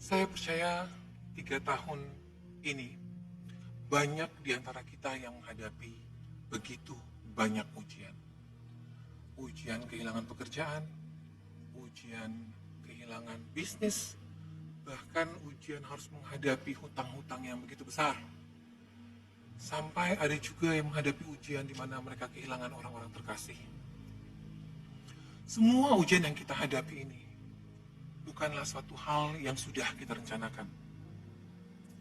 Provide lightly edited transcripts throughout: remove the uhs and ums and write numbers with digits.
Saya percaya 3 tahun ini banyak di antara kita yang menghadapi begitu banyak ujian. Ujian kehilangan pekerjaan, ujian kehilangan bisnis, bahkan ujian harus menghadapi hutang-hutang yang begitu besar. Sampai ada juga yang menghadapi ujian di mana mereka kehilangan orang-orang terkasih. Semua ujian yang kita hadapi ini bukanlah suatu hal yang sudah kita rencanakan.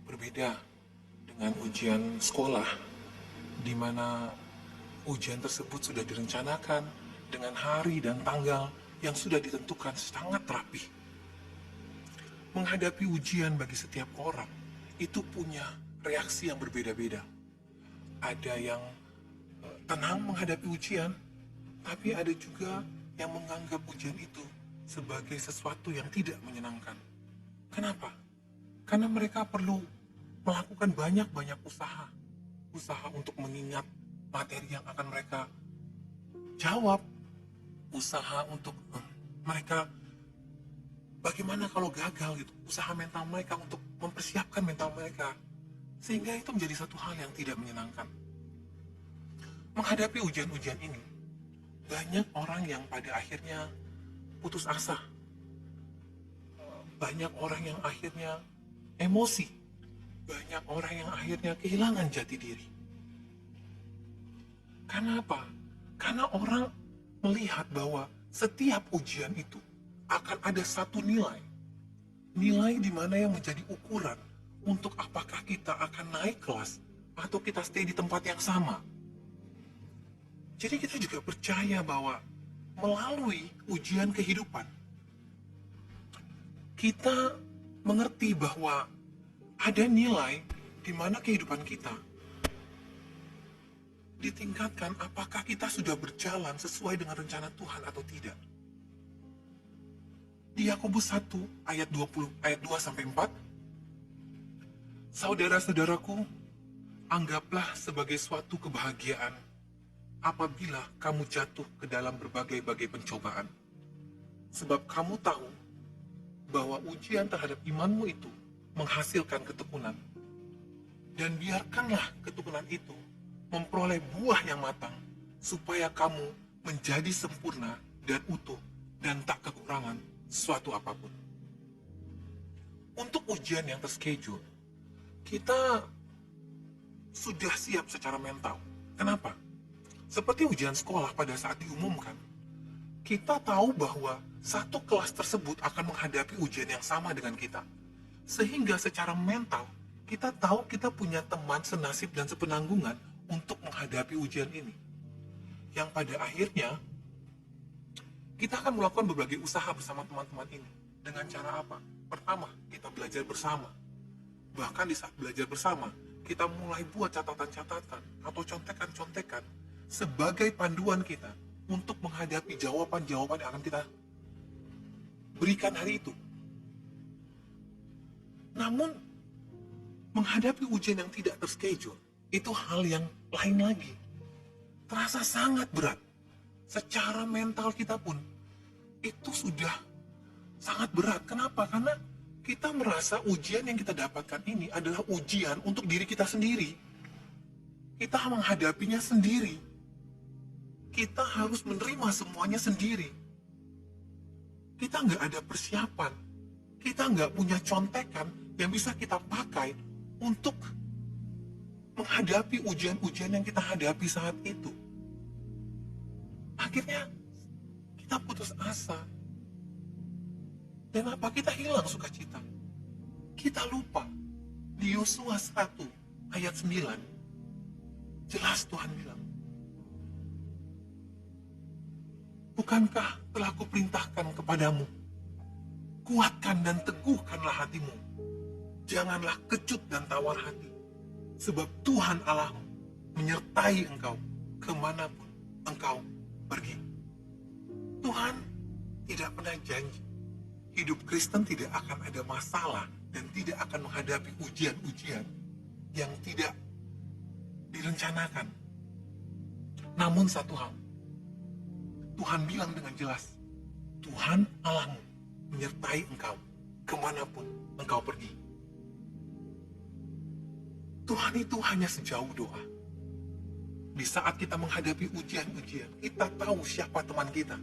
Berbeda dengan ujian sekolah, di mana ujian tersebut sudah direncanakan dengan hari dan tanggal yang sudah ditentukan sangat rapi. Menghadapi ujian bagi setiap orang itu punya reaksi yang berbeda-beda. Ada yang tenang menghadapi ujian, tapi ada juga yang menganggap ujian itu sebagai sesuatu yang tidak menyenangkan. Kenapa? Karena mereka perlu melakukan banyak-banyak usaha untuk mengingat materi yang akan mereka jawab, usaha untuk mereka bagaimana kalau gagal gitu, usaha mental mereka untuk mempersiapkan mental mereka, sehingga itu menjadi satu hal yang tidak menyenangkan. Menghadapi ujian-ujian ini, banyak orang yang pada akhirnya putus asa, banyak orang yang akhirnya emosi, banyak orang yang akhirnya kehilangan jati diri. Karena apa? Karena orang melihat bahwa setiap ujian itu akan ada satu nilai. Nilai di mana yang menjadi ukuran untuk apakah kita akan naik kelas atau kita stay di tempat yang sama. Jadi kita juga percaya bahwa melalui ujian kehidupan, kita mengerti bahwa ada nilai di mana kehidupan kita ditingkatkan apakah kita sudah berjalan sesuai dengan rencana Tuhan atau tidak. Di Yakobus 1 ayat 20 ayat 2 sampai 4, saudara-saudaraku, anggaplah sebagai suatu kebahagiaan apabila kamu jatuh ke dalam berbagai-bagai pencobaan. Sebab kamu tahu bahwa ujian terhadap imanmu itu menghasilkan ketekunan. Dan biarkanlah ketekunan itu memperoleh buah yang matang, supaya kamu menjadi sempurna dan utuh dan tak kekurangan suatu apapun. Untuk ujian yang terschedule, kita sudah siap secara mental. Kenapa? Seperti ujian sekolah pada saat diumumkan, kita tahu bahwa satu kelas tersebut akan menghadapi ujian yang sama dengan kita. Sehingga secara mental, kita tahu kita punya teman senasib dan sepenanggungan untuk menghadapi ujian ini. Yang pada akhirnya, kita akan melakukan berbagai usaha bersama teman-teman ini. Dengan cara apa? Pertama, kita belajar bersama. Bahkan di saat belajar bersama, kita mulai buat catatan-catatan atau contekan-contekan sebagai panduan kita untuk menghadapi jawaban-jawaban yang akan kita berikan hari itu. Namun, menghadapi ujian yang tidak terschedule, itu hal yang lain lagi. Terasa sangat berat. Secara mental kita pun, itu sudah sangat berat. Kenapa? Karena kita merasa ujian yang kita dapatkan ini adalah ujian untuk diri kita sendiri. Kita menghadapinya sendiri. Kita harus menerima semuanya sendiri. Kita nggak ada persiapan. Kita nggak punya contekan yang bisa kita pakai untuk menghadapi ujian-ujian yang kita hadapi saat itu. Akhirnya kita putus asa. Dan apa? Kita hilang sukacita. Kita lupa. Di Yosua 1 ayat 9, jelas Tuhan bilang, bukankah telah kuperintahkan kepadamu, kuatkan dan teguhkanlah hatimu, janganlah kecut dan tawar hati, sebab Tuhan Allahmu menyertai engkau kemanapun engkau pergi. Tuhan tidak pernah janji hidup Kristen tidak akan ada masalah dan tidak akan menghadapi ujian-ujian yang tidak direncanakan. Namun satu hal, Tuhan bilang dengan jelas, Tuhan Allahmu menyertai engkau kemanapun engkau pergi. Tuhan itu hanya sejauh doa. Di saat kita menghadapi ujian-ujian, kita tahu siapa teman kita.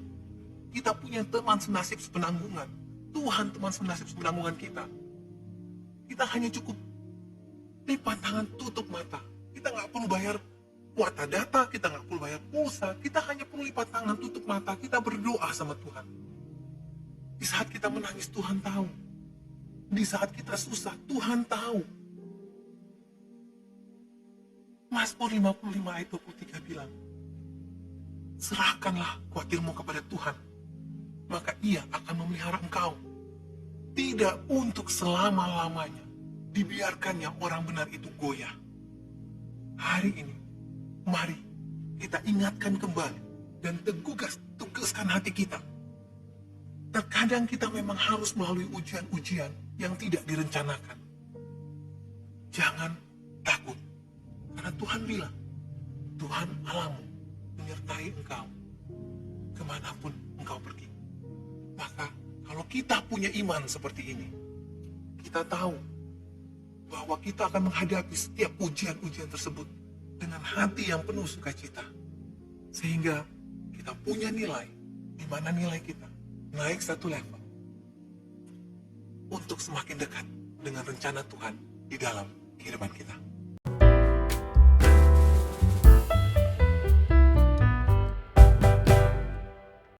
Kita punya teman senasib sepenanggungan. Tuhan teman senasib sepenanggungan kita. Kita hanya cukup lipat tangan, tutup mata. Kita nggak perlu bayar kuota data, kita nggak perlu bayar pulsa. Kita hanya perlu lipat tangan, tutup mata. Kita berdoa sama Tuhan. Di saat kita menangis, Tuhan tahu. Di saat kita susah, Tuhan tahu. Mazmur 55 ayat 23 bilang, serahkanlah khawatirmu kepada Tuhan, maka Ia akan memelihara engkau. Tidak untuk selama-lamanya dibiarkannya orang benar itu goyah. Hari ini, mari kita ingatkan kembali dan tegaskan hati kita. Terkadang kita memang harus melalui ujian-ujian yang tidak direncanakan. Jangan takut. Karena Tuhan bilang, Tuhan Allahmu menyertai engkau kemanapun engkau pergi. Maka kalau kita punya iman seperti ini, kita tahu bahwa kita akan menghadapi setiap ujian-ujian tersebut dengan hati yang penuh sukacita. Sehingga kita punya nilai, di mana nilai kita naik satu level untuk semakin dekat dengan rencana Tuhan di dalam kehidupan kita.